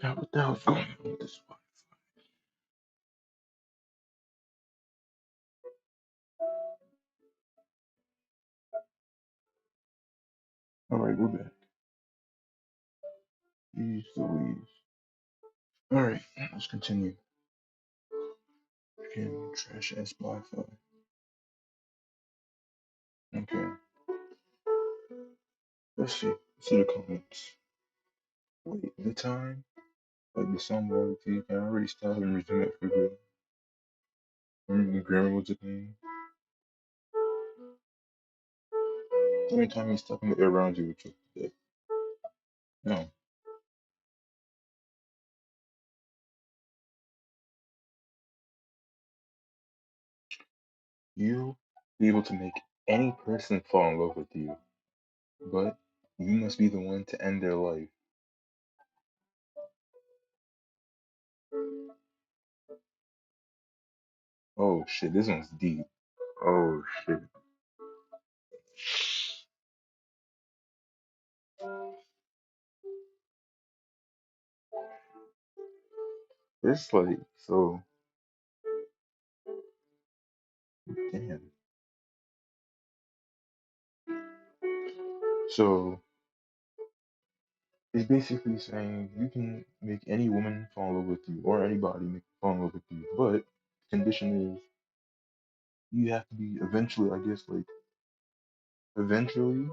Now, what the hell's going on with this one? All right, we're back. Jeez Louise. All right, let's continue. Again, trash ass Wi-Fi. Okay, let's see. Let's see the comments. Wait, the time? Like the song royalty? Can I already stop and resume it for real? Remember when grammar was a thing? Every time you stop in the air around you, it's dead. No. You be able to make any person fall in love with you, but you must be the one to end their life. Oh shit, this one's deep. Oh shit. It's like so damn. So it's basically saying you can make any woman fall in love with you or anybody make fall in love with you, but the condition is you have to be eventually, I guess, like eventually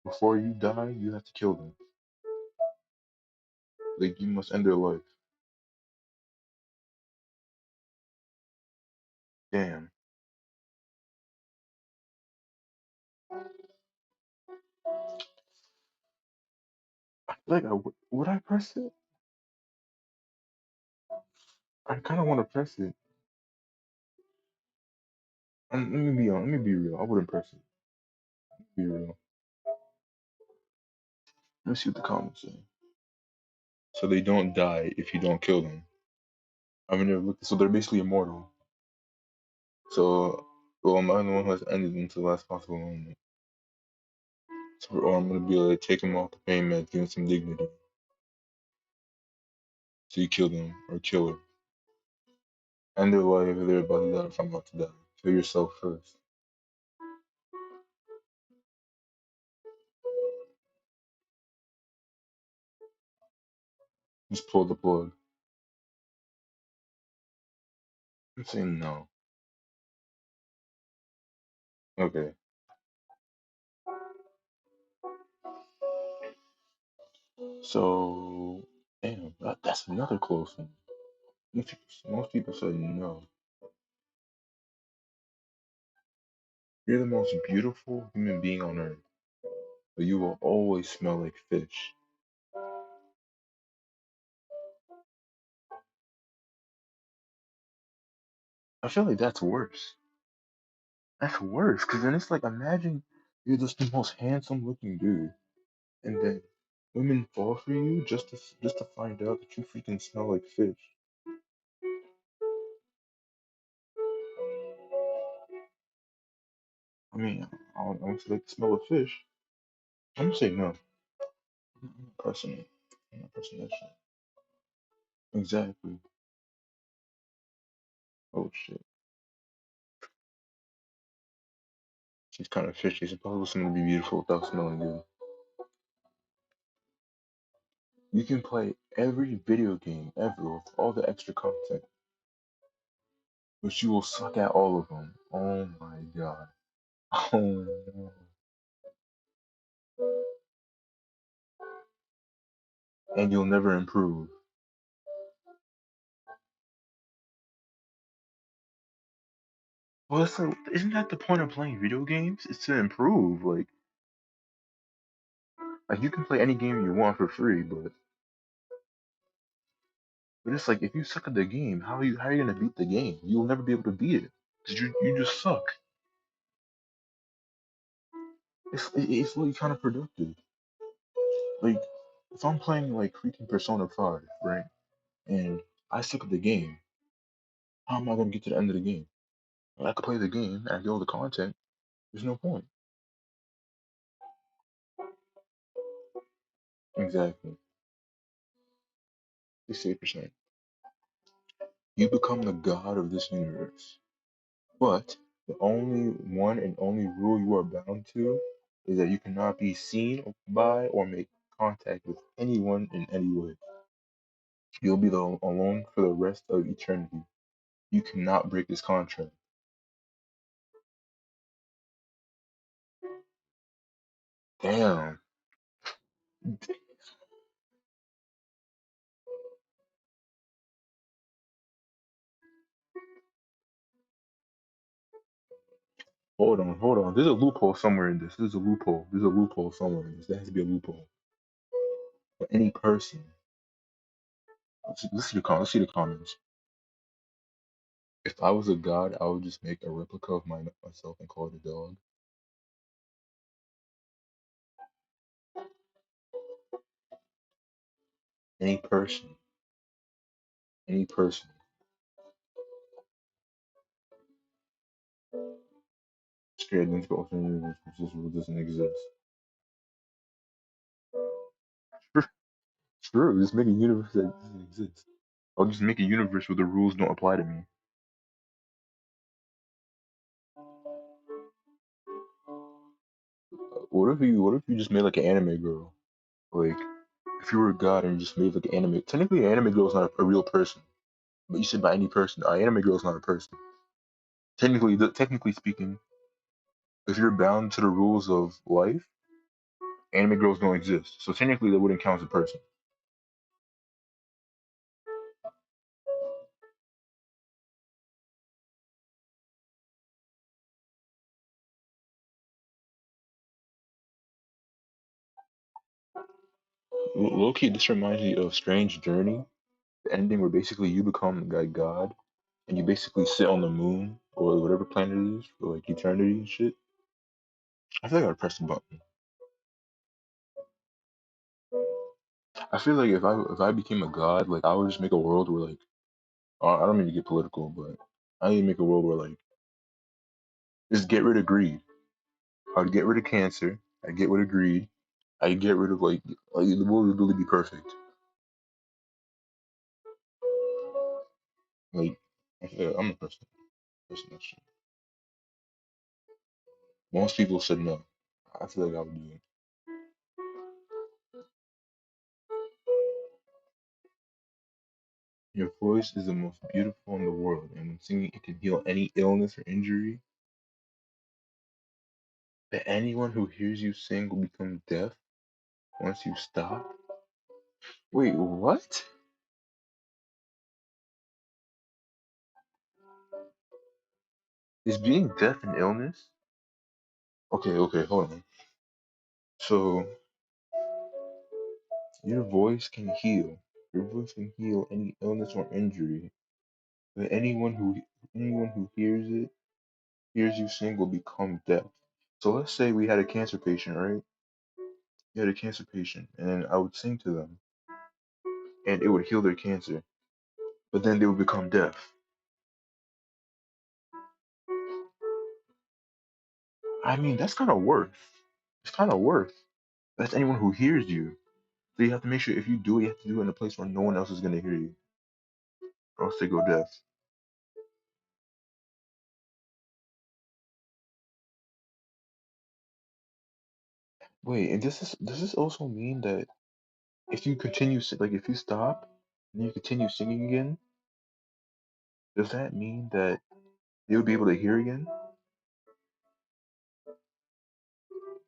before you die, you have to kill them. Like you must end their life. Damn. Like would I press it? I kind of want to press it. Let me be real. I wouldn't press it. Be real. Let's see what the comments say. So they don't die if you don't kill them. I mean, so they're basically immortal. So, well, I'm the one who has ended until the last possible moment. So, or I'm gonna be able to take them off the pain meds, give them some dignity. So you kill them or kill her. End their life if they're about to die. If I'm about to die, kill yourself first. Just pull the plug. I'm saying no. Okay. So, damn, that's another close one. Most people say no. You're the most beautiful human being on earth, but you will always smell like fish. I feel like that's worse. That's worse, because then it's like imagine you're just the most handsome looking dude, and then women fall for you just to find out that you freaking smell like fish. I mean, I don't like the smell of fish. I'm gonna say no. I'm not pressing it. I'm not pressing that shit. Exactly. Oh shit. She's kind of fishy. It's impossible for someone to be beautiful without smelling good. You can play every video game ever with all the extra content, but you will suck at all of them. Oh my god. Oh no. And you'll never improve. Well, it's like, isn't that the point of playing video games? It's to improve. Like you can play any game you want for free, but it's like if you suck at the game, how are you gonna beat the game? You'll never be able to beat it because you just suck. It's really kind of productive. Like if I'm playing like freaking Persona 5, right, and I suck at the game, how am I gonna get to the end of the game? I could play the game and I get all the content. There's no point. Exactly. 68%. You become the god of this universe. But the only one and only rule you are bound to is that you cannot be seen by or make contact with anyone in any way. You'll be alone for the rest of eternity. You cannot break this contract. Damn. Hold on. There's a loophole somewhere in this. There's a loophole. There's a loophole somewhere in this. There has to be a loophole. For any person. Let's see the comments. If I was a god, I would just make a replica of myself and call it a dog. Any person. Any person. Scared into alternate universe because this rule doesn't exist. True, just make a universe that doesn't exist. I'll just make a universe where the rules don't apply to me. What if you just made like an anime girl? Like if you were a god and you just made like an anime, technically an anime girl is not a real person. But you said by any person, an anime girl is not a person. Technically speaking, if you're bound to the rules of life, anime girls don't exist. So technically they wouldn't count as a person. Low key, this reminds me of Strange Journey, the ending where basically you become like God and you basically sit on the moon or whatever planet it is for like eternity and shit. I feel like I'd press the button. I feel like if I became a god, like I would just make a world where like I don't mean to get political, but I need to make a world where like just get rid of greed. I'd get rid of cancer. I'd get rid of greed. I'd get rid of like the world would really be perfect. Like I'm a person that shit. Most people said no. I feel like I would do it. Your voice is the most beautiful in the world, and when singing, it can heal any illness or injury. But anyone who hears you sing will become deaf once you stop. Wait, what? Is being deaf an illness? Okay, hold on. So your voice can heal. Your voice can heal any illness or injury. But anyone who hears you sing will become deaf. So let's say we had a cancer patient, right? We had a cancer patient, and I would sing to them, and it would heal their cancer. But then they would become deaf. I mean, that's kind of worse. It's kind of worse. That's anyone who hears you. So you have to make sure if you do it, you have to do it in a place where no one else is gonna hear you, or else they go deaf. Wait, and does this also mean that if you continue like if you stop and you continue singing again, does that mean that you'll be able to hear again?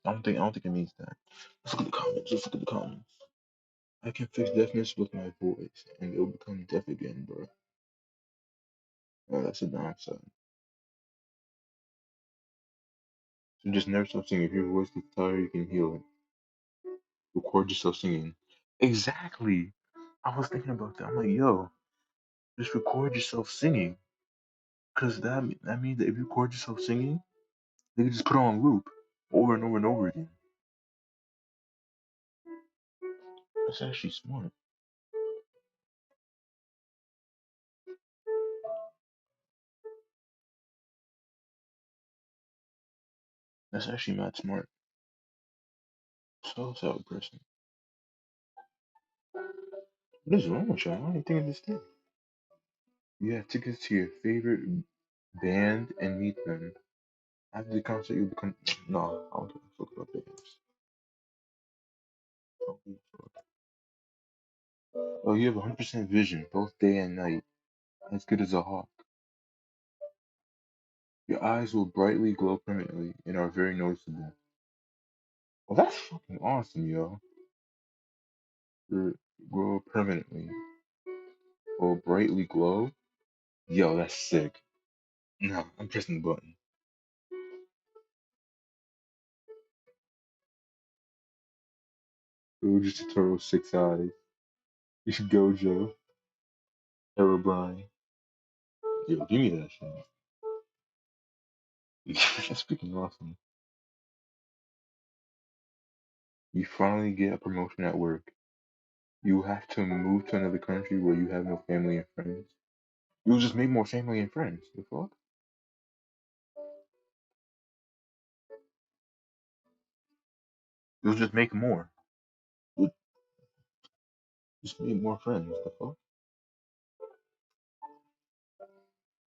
I don't think it means that. Let's look at the comments. Let's look at the comments. I can fix deafness with my voice, and it'll become deaf again, bro. Oh, that's a downside. So just never stop singing. If your voice gets tired, you can heal it. Record yourself singing. Exactly. I was thinking about that. I'm like, yo, just record yourself singing, cause that means that if you record yourself singing, they can just put it on loop. over and over and over again. That's actually smart. That's actually mad smart. So person. What is wrong with you? I don't even think of this thing. You have tickets to your favorite band and meet them. After the concert, you become. No, I don't give a fuck about bands. I don't give a fuck. Oh, you have 100% vision, both day and night, as good as a hawk. Your eyes will brightly glow permanently and are very noticeable. Well, that's fucking awesome, yo. Grow permanently. Will brightly glow? Yo, that's sick. No, I'm pressing the button. Ooh, just a turtle with 6 eyes. You should go, Joe. Herobrine. Yo, give me that shit. Speaking awesome. You finally get a promotion at work. You have to move to another country where you have no family and friends. You'll just make more family and friends. The fuck? You'll just make more. You'll just make more friends. The fuck?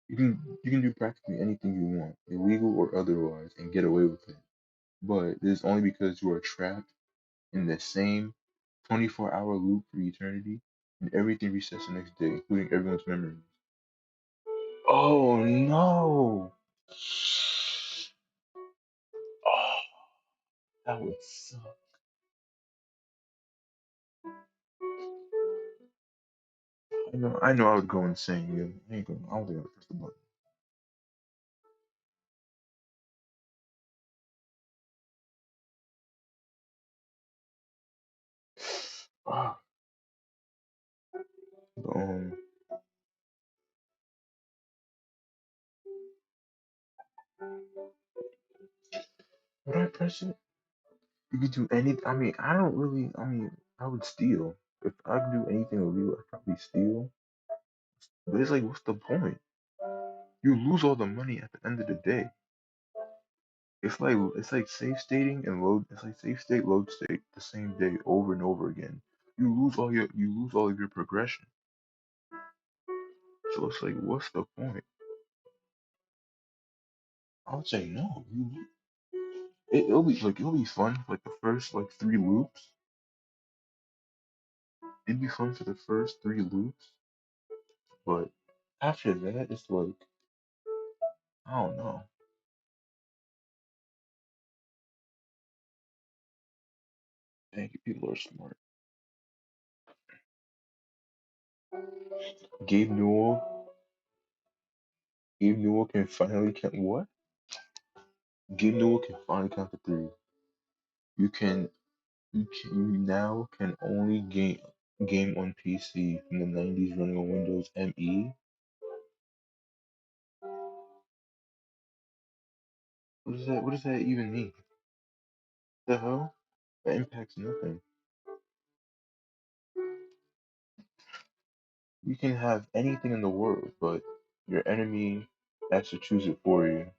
You can do practically anything you want, illegal or otherwise, and get away with it. But this is only because you are trapped in the same 24-hour loop for eternity, and everything resets the next day, including everyone's memories. Oh no! Oh, that would suck. I know I would go insane, yo. I ain't going I don't think I would press the button. Ah, um, would I press it? You could do anything. I mean, I don't really. I mean, I would steal. If I could do anything illegal, I'd probably steal. But it's like, what's the point? You lose all the money at the end of the day. It's like safe stating and load. It's like safe state, load state, the same day over and over again. You lose all of your progression. So it's like, what's the point? I would say no. It'll be fun. Like the first like 3 loops. It'd be fun for the first 3 loops, but after that, it's like I don't know. Thank you. People are smart. Gabe Newell. Gabe Newell can finally count. What? Gabe Newell can finally count to 3. You can. You now can only game on PC from the 90s running on Windows ME. What does that? What does that even mean? The hell? That impacts nothing. You can have anything in the world, but your enemy has to choose it for you.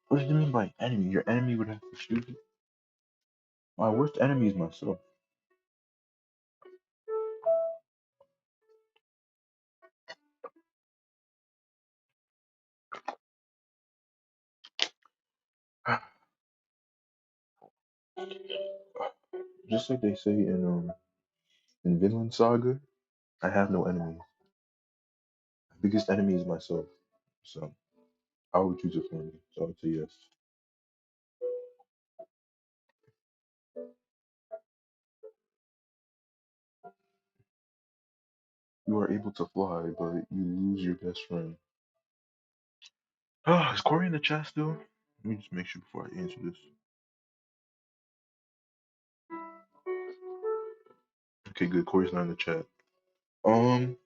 What does it mean by enemy? Your enemy would have to choose it. My worst enemy is myself. Just like they say in Vinland Saga, I have no enemies. My biggest enemy is myself. So I would choose it for me. So I would say yes. You are able to fly, but you lose your best friend. Is Corey in the chat still? Let me just make sure before I answer this. Okay, good. Corey's not in the chat. Um,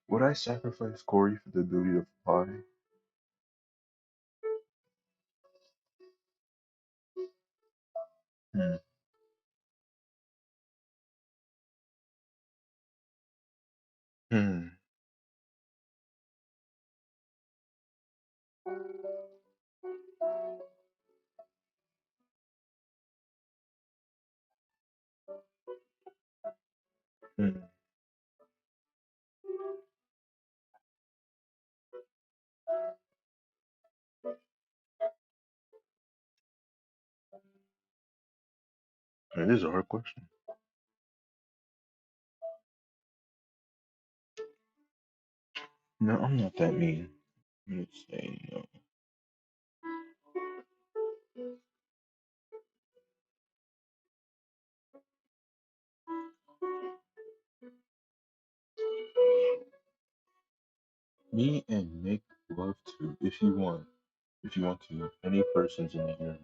Would I sacrifice Corey for the ability to fly? Hmm. Hmm. Hmm. It is a hard question. No, I'm not that mean. I'm gonna say no. Me and make love to, if you want to, any persons in the universe.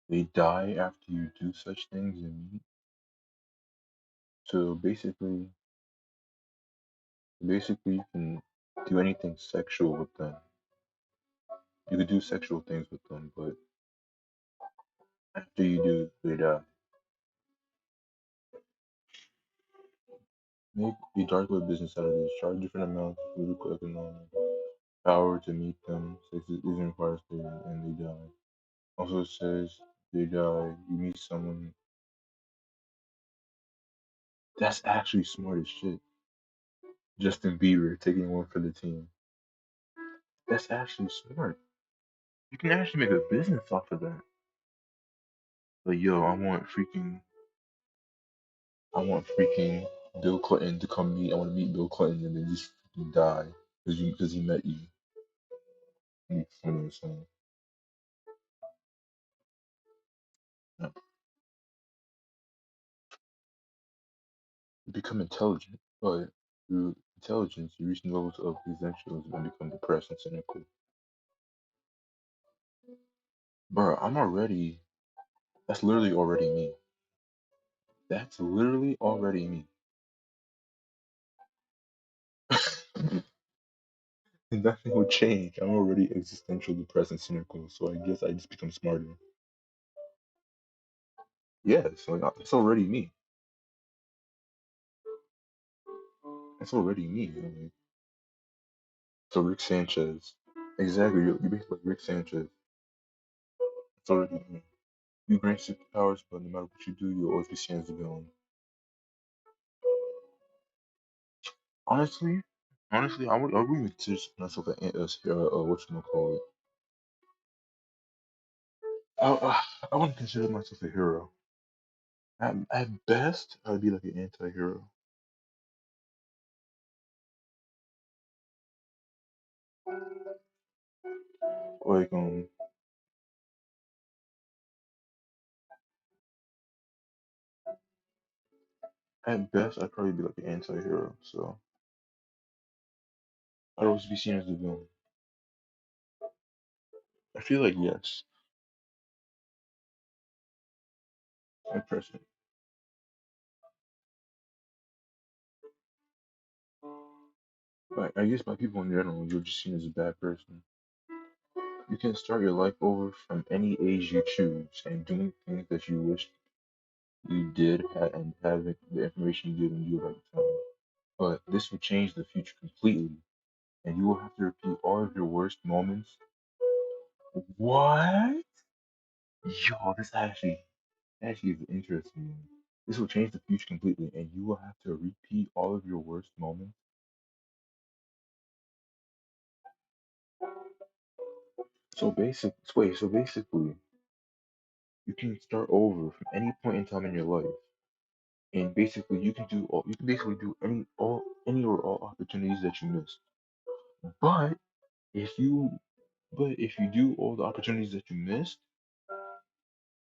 They die after you do such things and meet. So basically, you can do anything sexual with them. You could do sexual things with them, but after you do, they die. Make a dark web business out of this. Charge different amounts for political economic power to meet them. Sex isn't required and they die. Also says they die. You meet someone that's actually smart as shit. Justin Bieber taking one for the team. That's actually smart. You can actually make a business off of that. Like, yo, I want freaking Bill Clinton to come meet. I want to meet Bill Clinton and then just freaking die because he met you. You funny or something. No. You become intelligent, but through intelligence, you reach levels of essentialism and become depressed and cynical. Bro, I'm already. That's literally already me. That's literally already me. Nothing will change. I'm already existential, depressed, and cynical. So I guess I just become smarter. Yeah, so it's already me. It's already me. Like, so Rick Sanchez. Exactly. You're basically like Rick Sanchez. It's already me. You grant superpowers, but no matter what you do, you'll always be seen as the villain. Honestly, honestly, I wouldn't consider myself what you call it. I wouldn't consider myself a hero. At best, I'd be like an anti-hero. Like at best, I'd probably be like an anti-hero. So I'd always be seen as the villain. I feel like yes, my person. But I guess by people in general, you're just seen as a bad person. You can start your life over from any age you choose and doing things that you wish you did and having the information you did when you were at the time. But this will change the future completely, and you will have to repeat all of your worst moments. What? Yo, this actually is interesting. This will change the future completely, and you will have to repeat all of your worst moments. So basically, you can start over from any point in time in your life, and basically you can basically do any or all opportunities that you missed. But if you if you do all the opportunities that you missed,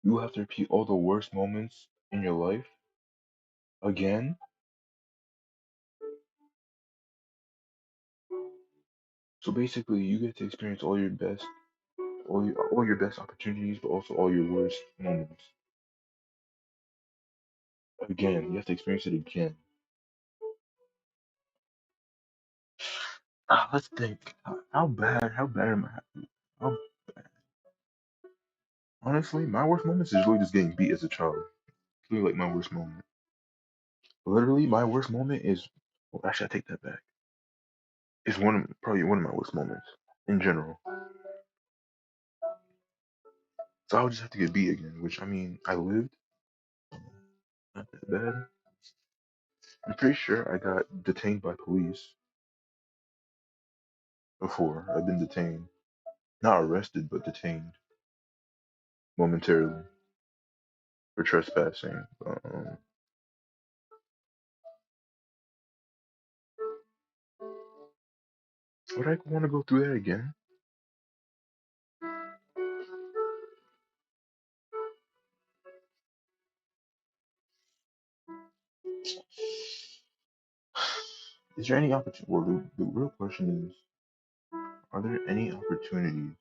you will have to repeat all the worst moments in your life again. So basically, you get to experience all your best opportunities, but also all your worst moments. Again, you have to experience it again. Let's think. How bad am I? How, honestly, my worst moments is really just getting beat as a child. It's really like my worst moment. Literally, my worst moment is. Well, actually, I take that back. It's probably one of my worst moments in general. So I would just have to get beat again, which I mean, I lived. Not that bad. I'm pretty sure I got detained by police before. I've been detained. Not arrested, but detained momentarily for trespassing. Would I want to go through that again? Is there any opportunity? Well, the real question is, are there any opportunities?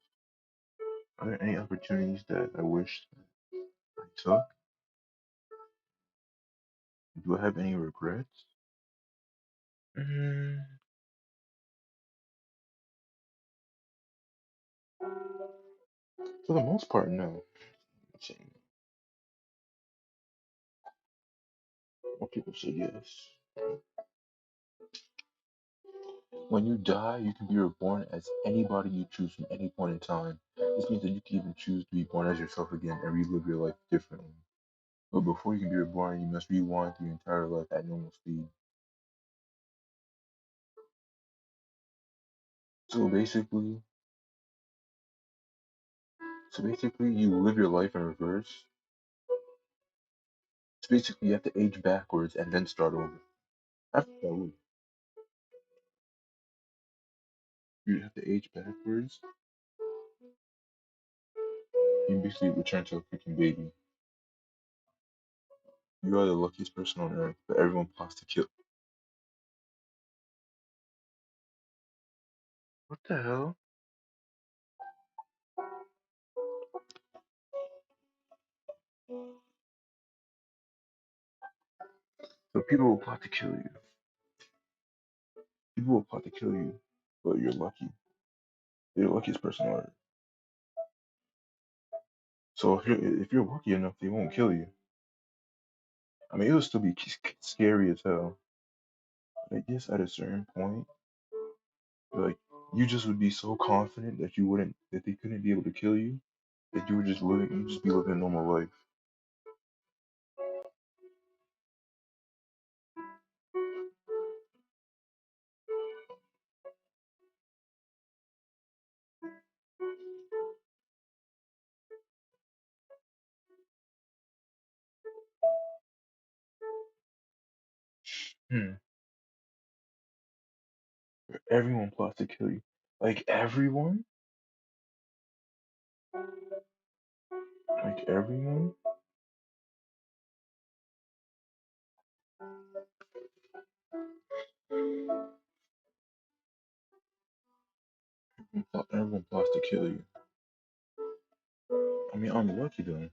Are there any opportunities that I wish I took? Do I have any regrets? Mm, for the most part, no. More people say yes. When you die, you can be reborn as anybody you choose from any point in time. This means that you can even choose to be born as yourself again and relive your life differently. But before you can be reborn, you must rewind through your entire life at normal speed. So basically, so basically, you live your life in reverse. So basically, you have to age backwards and then start over. After that, you have to age backwards. You basically return to a freaking baby. You are the luckiest person on earth, but everyone plots to kill. What the hell? So people will plot to kill you. People will plot to kill you, but you're lucky. You're the luckiest person on earth. So if you're lucky enough, they won't kill you. I mean, it'll still be scary as hell. But I guess at a certain point, like you just would be so confident that you wouldn't, that they couldn't be able to kill you, that you would just living, you just be living a normal life. Hmm. Everyone plots to kill you. Like everyone, like everyone everyone plots to kill you. I mean, I'm lucky though.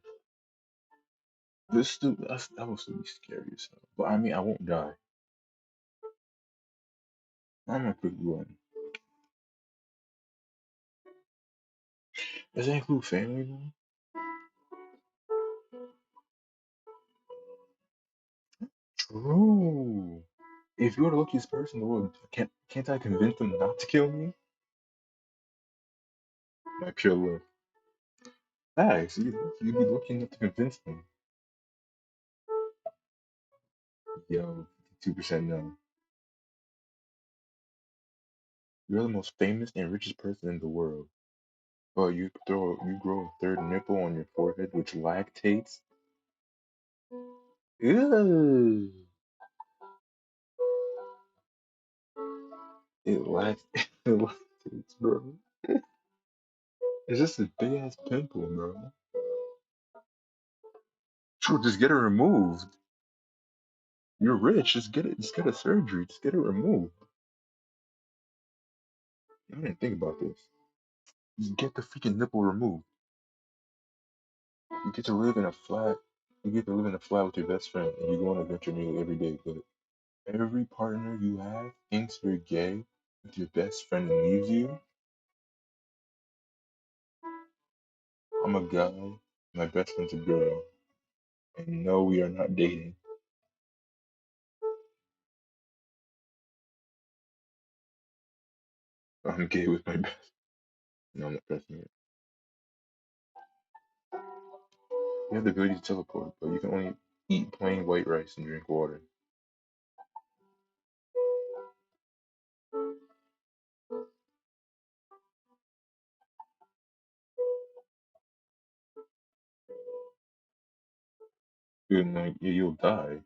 That would still be scary as hell. But I mean, I won't die. I'm a quick one. Does that include family though? True. If you're the luckiest person in the world, can't I convince them not to kill me? My pure love. Facts. You'd be lucky enough to convince them. Yo, 2% no. You're the most famous and richest person in the world. But you grow a third nipple on your forehead, which lactates. Ew. It lactates, bro. It's just a big ass pimple, bro. True, just get it removed. You're rich, just get it. Just get a surgery. Just get it removed. I didn't think about this. Just get the freaking nipple removed. You get to live in a flat. You get to live in a flat with your best friend, and you go on an adventure nearly every day. But every partner you have thinks you're gay with your best friend and leaves you. I'm a guy, my best friend's a girl, and no, we are not dating. I'm gay with my best. No, I'm not pressing it. You have the ability to teleport, but you can only eat plain white rice and drink water. Dude, like, yeah, you'll die.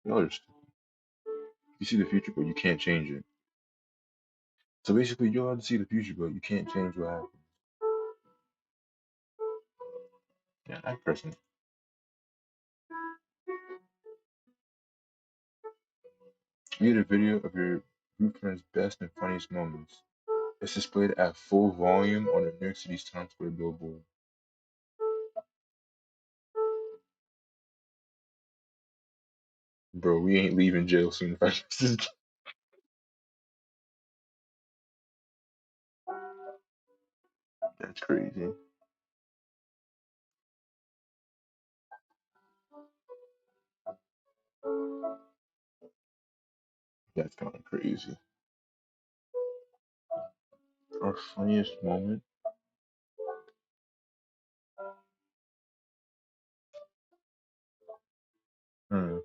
No, you see the future, but you can't change it. So basically, you're allowed to see the future, but you can't change what happens. Yeah, I'm pressing. You get a video of your group friend's best and funniest moments. It's displayed at full volume on the New York City's Times Square billboard. Bro, we ain't leaving jail soon if I this is that's crazy. That's kind of crazy. Our funniest moment? Hmm.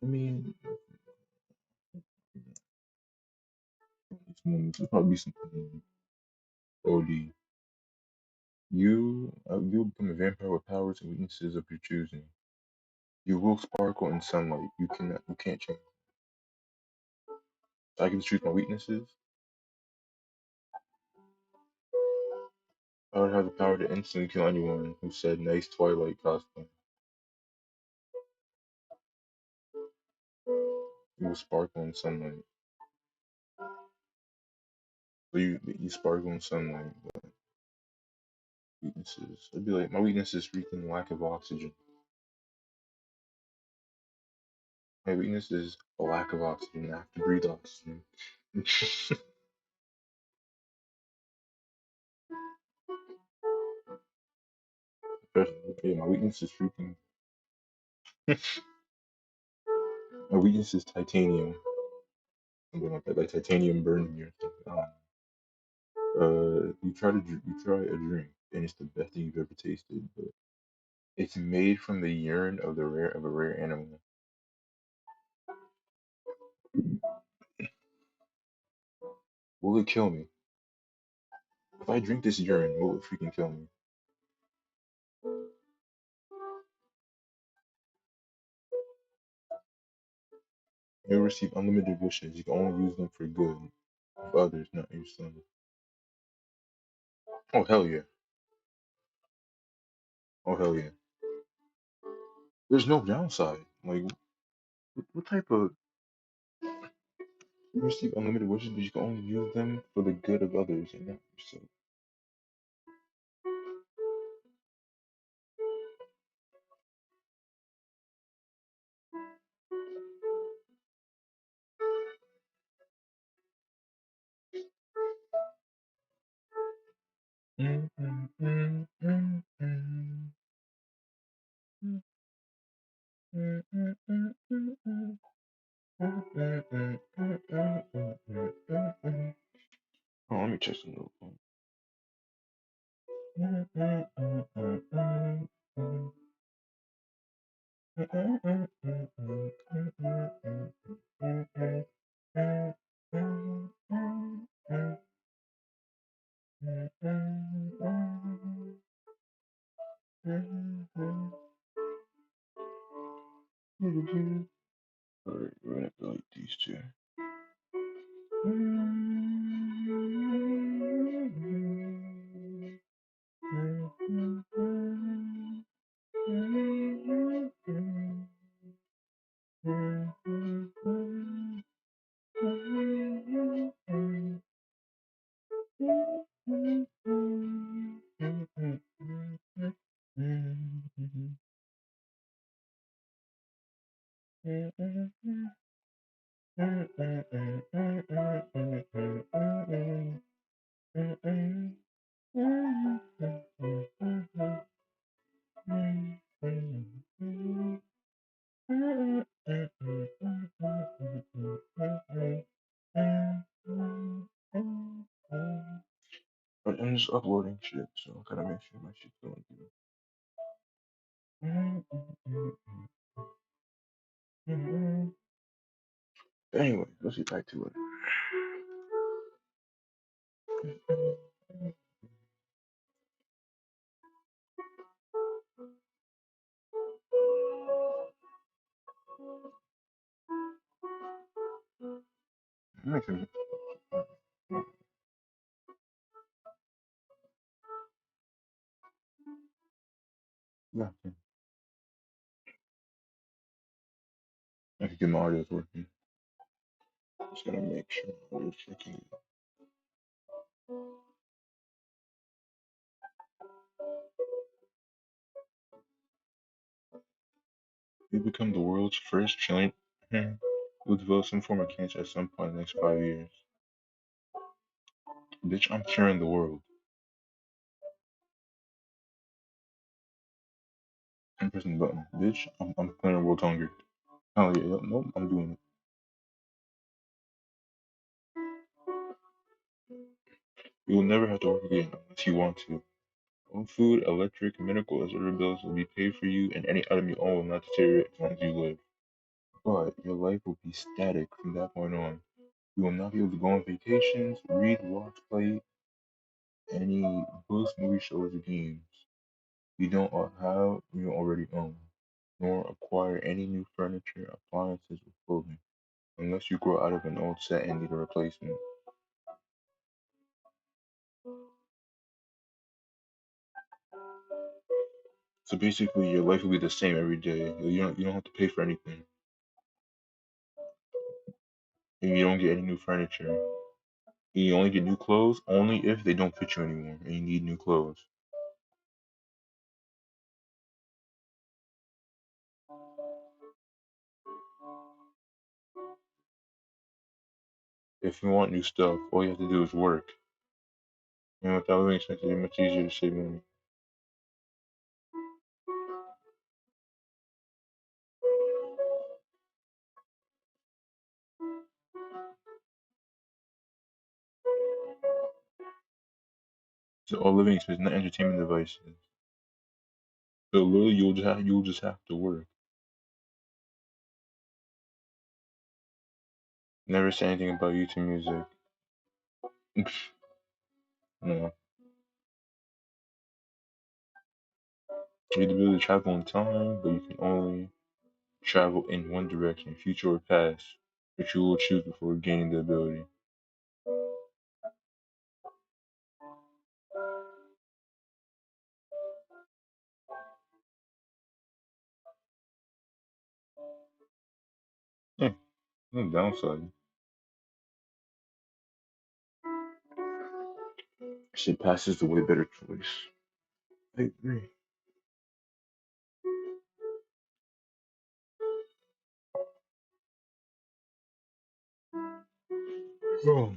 I mean, funniest moments would probably be something OD. You'll become a vampire with powers and weaknesses of your choosing. You will sparkle in sunlight. You can't change. I get to choose my weaknesses. I would have the power to instantly kill anyone who said nice Twilight costume. You will sparkle in sunlight. So you sparkle in sunlight. But weaknesses. I'd be like my weakness is freaking lack of oxygen. My weakness is a lack of oxygen. I have to breathe oxygen. Yeah, my weakness is freaking. My weakness is titanium. Something like that, like titanium burning you. Or something. I don't know. You try a drink and it's the best thing you've ever tasted, but it's made from the urine of a rare animal. Will it kill me? If I drink this urine, will it freaking kill me? You'll receive unlimited wishes. You can only use them for good of others, not yourself. Oh hell yeah! Oh hell yeah! There's no downside. Like what type of you receive unlimited wishes, but you can only use them for the good of others and not yourself. Mm, mm, mm, mm, mm, mm, mm, mm, mm, mm, mm. Oh, let me check some real quick. Alright, we're gonna delete these two. But I'm just uploading shit, so I gotta make sure my shit's going through. Anyway, let's get back to it. Makes sense. Yeah, I can get my audio's working. Just gotta make sure my audio's checking. We become the world's first giant who develops some form of cancer at some point in the next 5 years. Bitch, I'm curing the world. I'm pressing the button. Bitch, I'm clearing world hunger. Oh yeah, yep, nope, I'm doing it. You will never have to work again unless you want to. All food, electric, medical, and other bills will be paid for you, and any item you own will not deteriorate as long as you live. But your life will be static from that point on. You will not be able to go on vacations, read, watch, play any books, movies, shows, or games you already own, nor acquire any new furniture, appliances, or clothing, unless you grow out of an old set and need a replacement. So basically, your life will be the same every day. You don't have to pay for anything, and you don't get any new furniture. You only get new clothes only if they don't fit you anymore, and you need new clothes. If you want new stuff, all you have to do is work. And without living expenses, it's much easier to save money. So all living expenses, not entertainment devices. So literally, you'll just have to work. Never say anything about YouTube music. No. You have the ability to travel in time, but you can only travel in one direction, future or past, which you will choose before gaining the ability. Yeah, no downside. Shit passes the way better choice. I agree. Oh.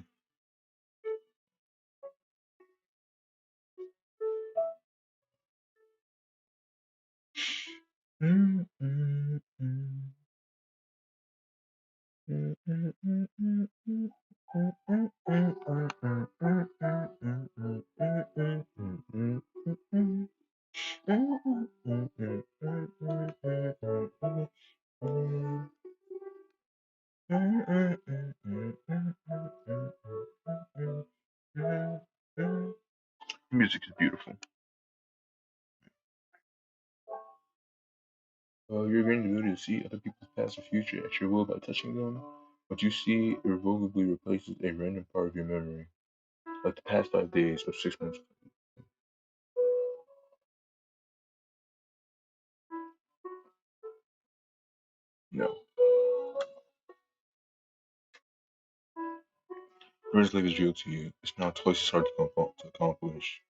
Music is beautiful. You're gaining the ability to see other people's past or future at your will by touching them. What you see irrevocably replaces a random part of your memory, like the past 5 days or 6 months. No. Whereas life is real to you, it's now twice as hard to accomplish.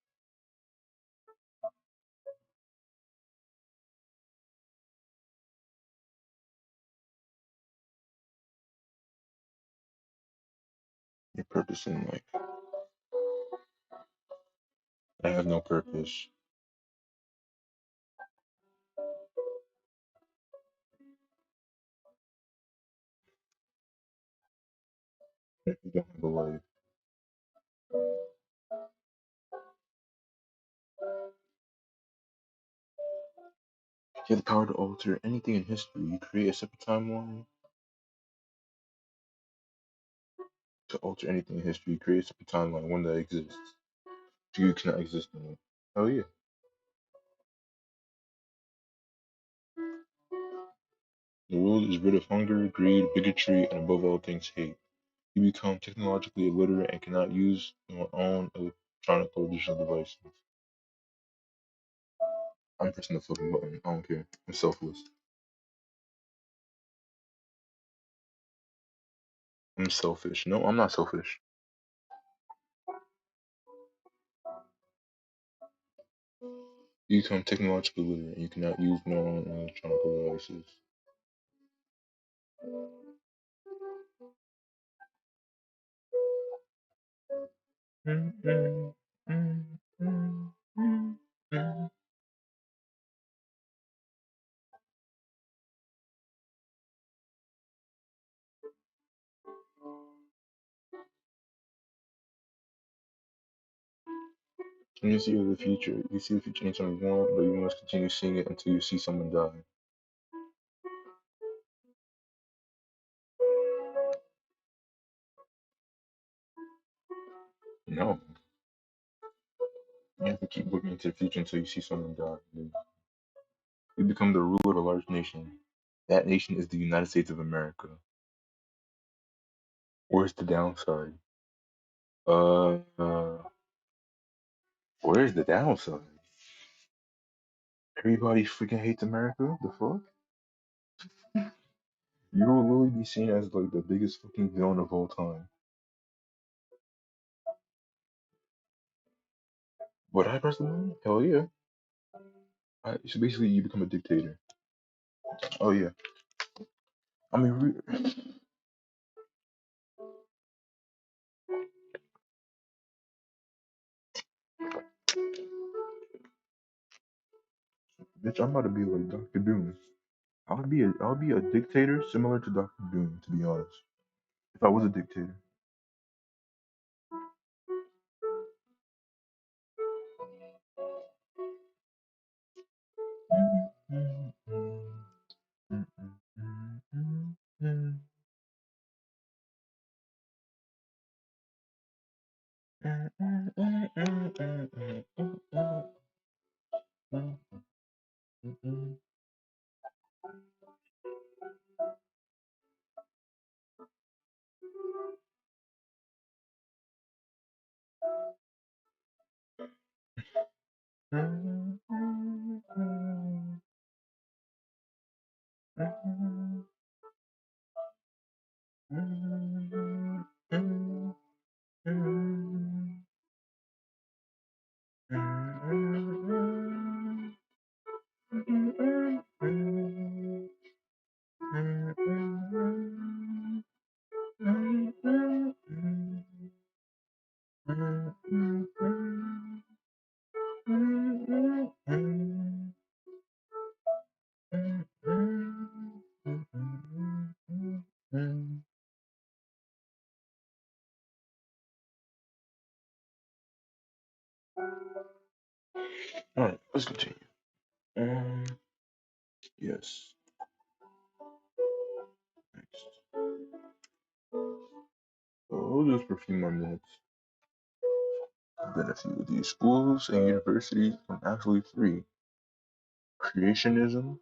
Your purpose in life. I have no purpose. If you don't have a life. You have the power to alter anything in history. You create a separate timeline to alter anything in history. You create a separate timeline, one that exists. So you cannot exist in it. Oh yeah. The world is rid of hunger, greed, bigotry, and above all things hate. You become technologically illiterate and cannot use your own electronic or digital devices. I'm pressing the fucking button. I don't care. I'm selfless. I'm selfish. No, I'm not selfish. You become technologically illiterate and you cannot use your own electronic devices. Mm, mm, mm, mm, mm, mm. And you see the future. You see the future anytime you want, but you must continue seeing it until you see someone die. No, you have to keep looking into the future until you see someone die. You become the ruler of a large nation. That nation is the United States of America. Where's the downside? Where's the downside? Everybody freaking hates America. The fuck? You will literally be seen as like the biggest fucking villain of all time. Would I press the button? Hell yeah. So basically, you become a dictator. Oh yeah. I mean, bitch, I'm about to be like Doctor Doom. I would be a dictator similar to Doctor Doom, to be honest. If I was a dictator. Alright, let's continue. Um, yes. Next. So we'll do this for a few more minutes. Then a few of these schools and universities become actually free. Creationism,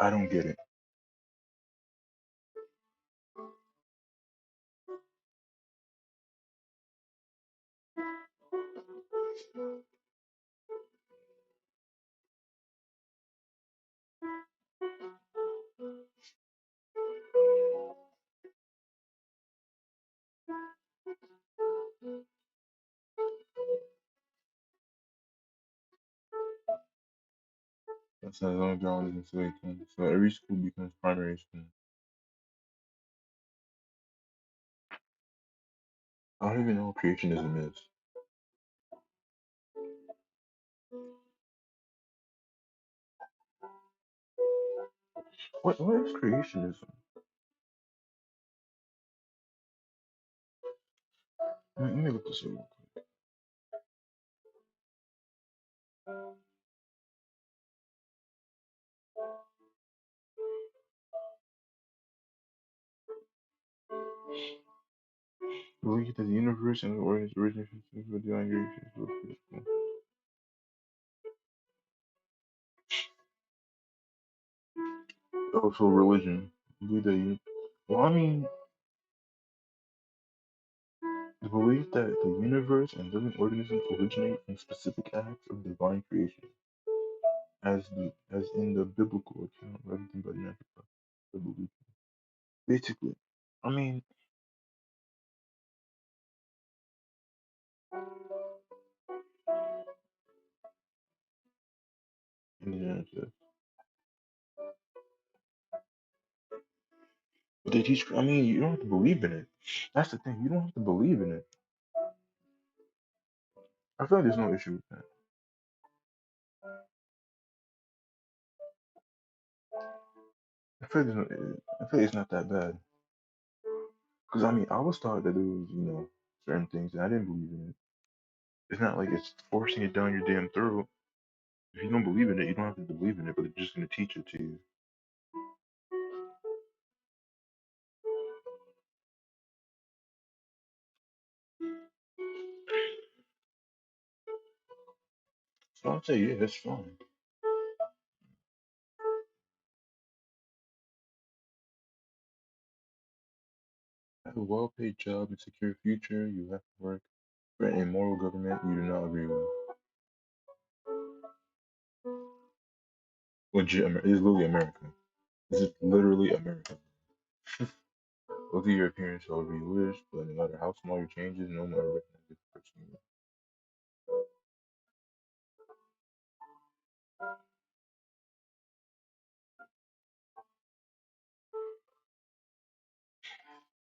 I don't get it. That's as long as y'all listen to it. So every school becomes primary school. I don't even know what creationism is. What is creationism? Let me look this up real quick. Believe that the universe and the origins of divine creation is physical. Also, religion. Believe that you. Well, I mean, the belief that the universe and living organisms originate from specific acts of divine creation, as in the biblical account, rather than by natural causes. The belief. Basically, I mean, in the Genesis. But they teach. I mean, you don't have to believe in it. That's the thing. You don't have to believe in it. I feel like there's no issue with that. I feel like, I feel like it's not that bad. Because I mean, I was taught that there was, certain things, and I didn't believe in it. It's not like it's forcing it down your damn throat. If you don't believe in it, you don't have to believe in it, but they're just gonna teach it to you. So I'd say, yeah, that's fine. Have a well-paid job and secure future. You have to work for an immoral government you do not agree with. Legit, this is literally America. This is literally America. Look at your appearance however you wish, but no matter how small your changes, no matter what kind of person you are.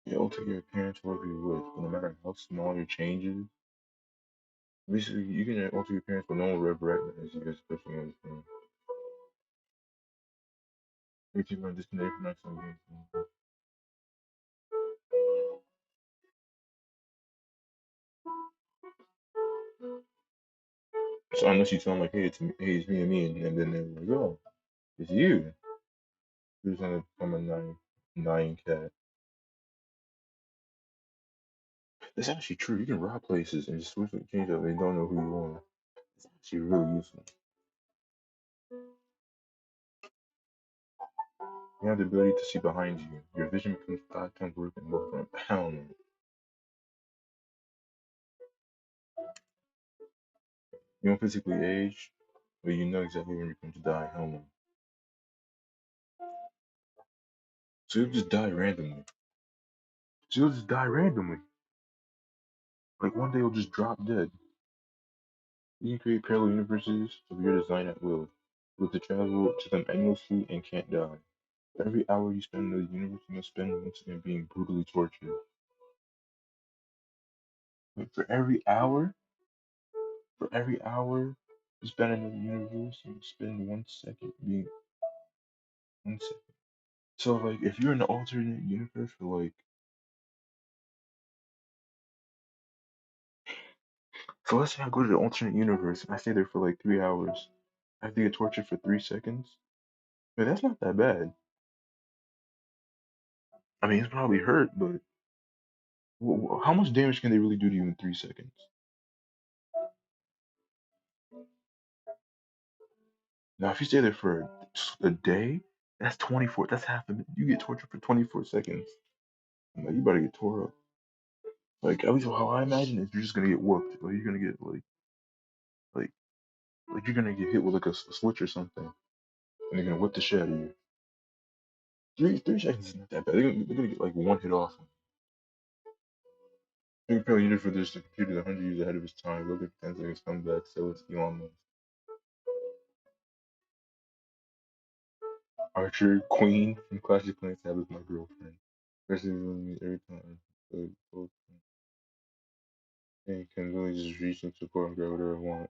You alter your appearance however you wish, but no matter how small your changes, basically you can alter your appearance, but no one will ever recognize you as the person you understand. If you want to disconnect from that something. So unless you tell them like, hey, it's me and me, and then they're like, oh, it's you. You're just gonna become a nine cat. That's actually true. You can rob places and just switch and change up. They don't know who you are. It's actually really useful. You have the ability to see behind you. Your vision becomes 5 times worse than most from hell no. You don't physically age, but you know exactly when you're going to die. Hell no. So you'll just die randomly. So you'll just die randomly. Like one day you'll just drop dead. You can create parallel universes of your design at will. You have to travel to them endlessly and can't die. For every hour you spend in the universe, you must spend once again being brutally tortured. But for every hour you spend in the universe, you spend 1 second being 1 second. So like if you're in an alternate universe for like so let's say I go to the alternate universe and I stay there for like 3 hours. I have to get tortured for 3 seconds. But that's not that bad. I mean, it's probably hurt, but how much damage can they really do to you in 3 seconds? Now, if you stay there for a day, That's 24. That's half a minute. You get tortured for 24 seconds. I'm like, you better get tore up. Like at least how I imagine is you're just gonna get whooped. Like you're gonna get like like you're gonna get hit with like a switch or something, and they're gonna whip the shit out of you. Three seconds is not that bad. They're gonna get like one hit off. He probably needed for this to compute 100 years ahead of his time. Look at 10 seconds, come back, so it's Elon Musk. Archer, Queen from Clash of Clans, that was my girlfriend. Especially when every time. And can really just reach and support and grab whatever I want.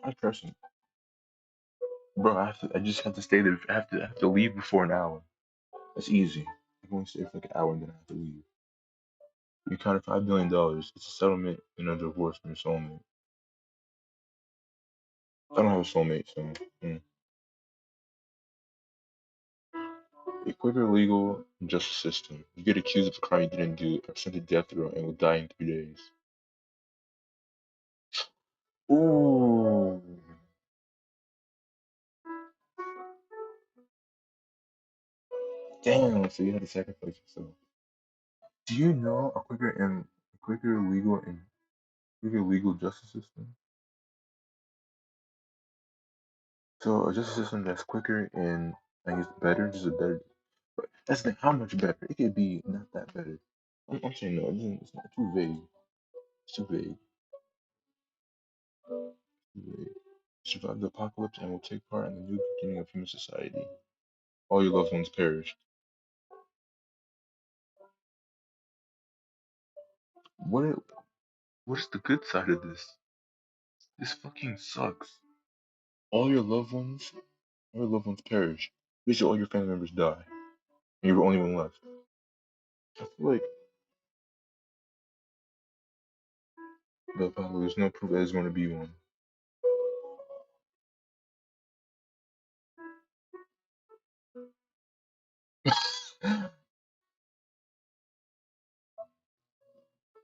I trust him. Bro, I just have to stay there. I have to leave before an hour. That's easy. I can only stay for like an hour and then I have to leave. You counted $5 billion. It's a settlement and a divorce from your soulmate. I don't have a soulmate, so a quicker legal justice system. You get accused of a crime you didn't do, are sent to death row, and will die in 3 days. Ooh. Damn, so you had to sacrifice yourself. Do you know a quicker legal justice system? So a justice system that's quicker and I guess better, just a better. But that's the how much better? It could be not that better. I'm saying no. It's not too vague. It's too vague. Too vague. Survive the apocalypse and will take part in the new beginning of human society. All your loved ones perished. What? What is the good side of this? This fucking sucks. All your loved ones, all your loved ones perish. Basically, all your family members die, and you're the only one left. I feel like the apocalypse. There's no proof that there's going to be one.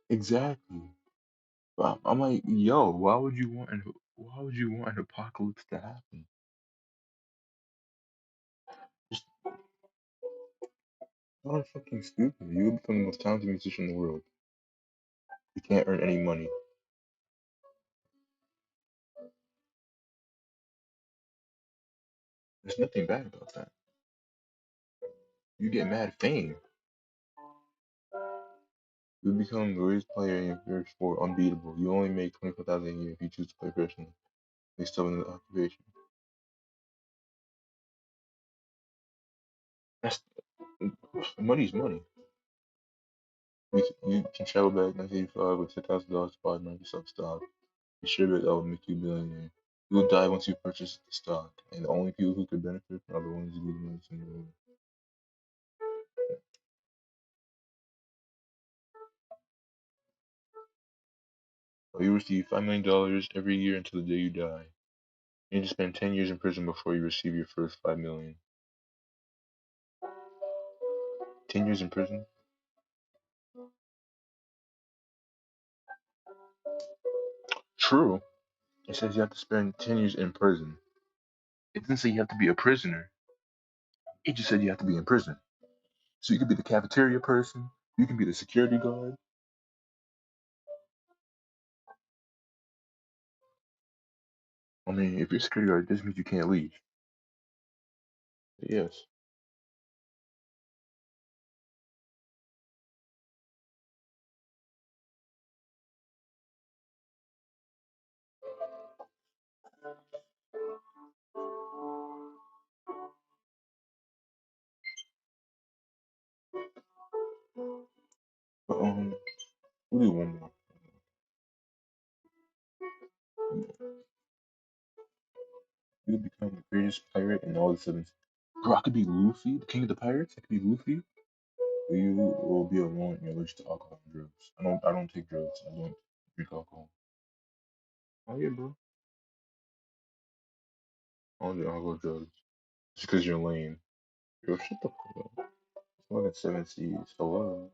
Exactly. But I'm like, yo, why would you want an apocalypse to happen? Just not fucking stupid. You would become the most talented musician in the world. You can't earn any money. There's nothing bad about that. You get mad fame. You become the greatest player in your sport, unbeatable. You only make 24,000 a year if you choose to play professionally. They still in the occupation. That's money's money. You can travel back 1985 with $10,000 to buy Microsoft stock. You sure bet that will make you a billionaire. You will die once you purchase the stock, and the only people who could benefit are the ones who do the most in your life. So you receive $5 million every year until the day you die. You need to spend 10 years in prison before you receive your first 5 million. 10 years in prison? True. It says you have to spend 10 years in prison. It didn't say you have to be a prisoner. It just said you have to be in prison. So you could be the cafeteria person. You can be the security guard. I mean, if you're a security guard, this means you can't leave. Yes. But we'll do one more. You'll become the greatest pirate in all the seven. Bro, I could be Luffy, the king of the pirates. I could be Luffy. You will be alone and you're allergic to alcohol and drugs. I don't take drugs. I don't drink alcohol. Oh yeah, bro. I don't do alcohol and drugs. Just because you're lame. Yo, shut the fuck up. It's more than 7 C's. Hello.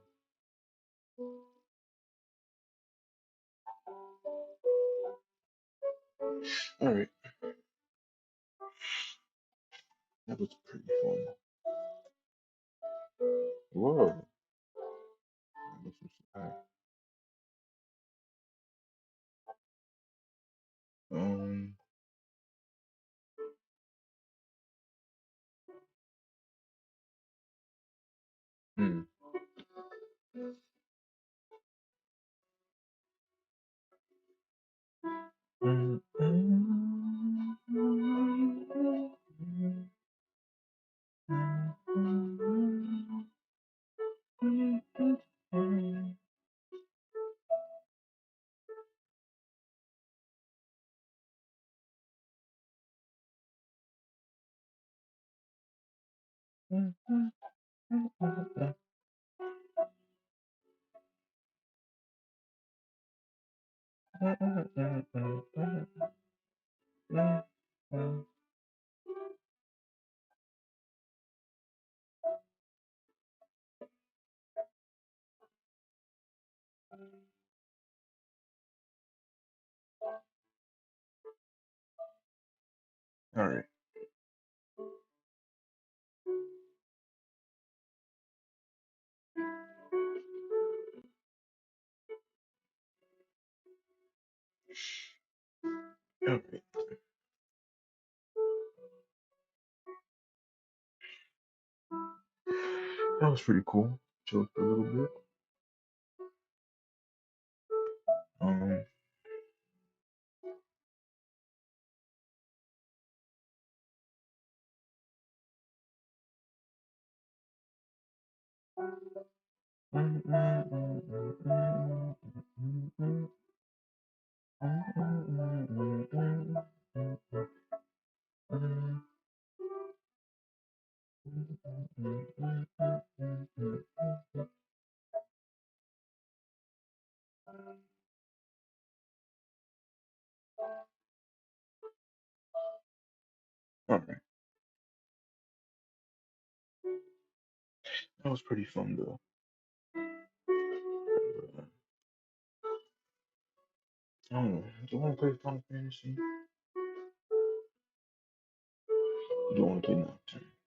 Whoa. Get some slack. Um. Hmm. All right. All right. That was pretty cool. Chilled for a little bit. Um. All right. That was pretty fun though. I don't know. Do you want to play Final Fantasy? Do you want to play Nocturne?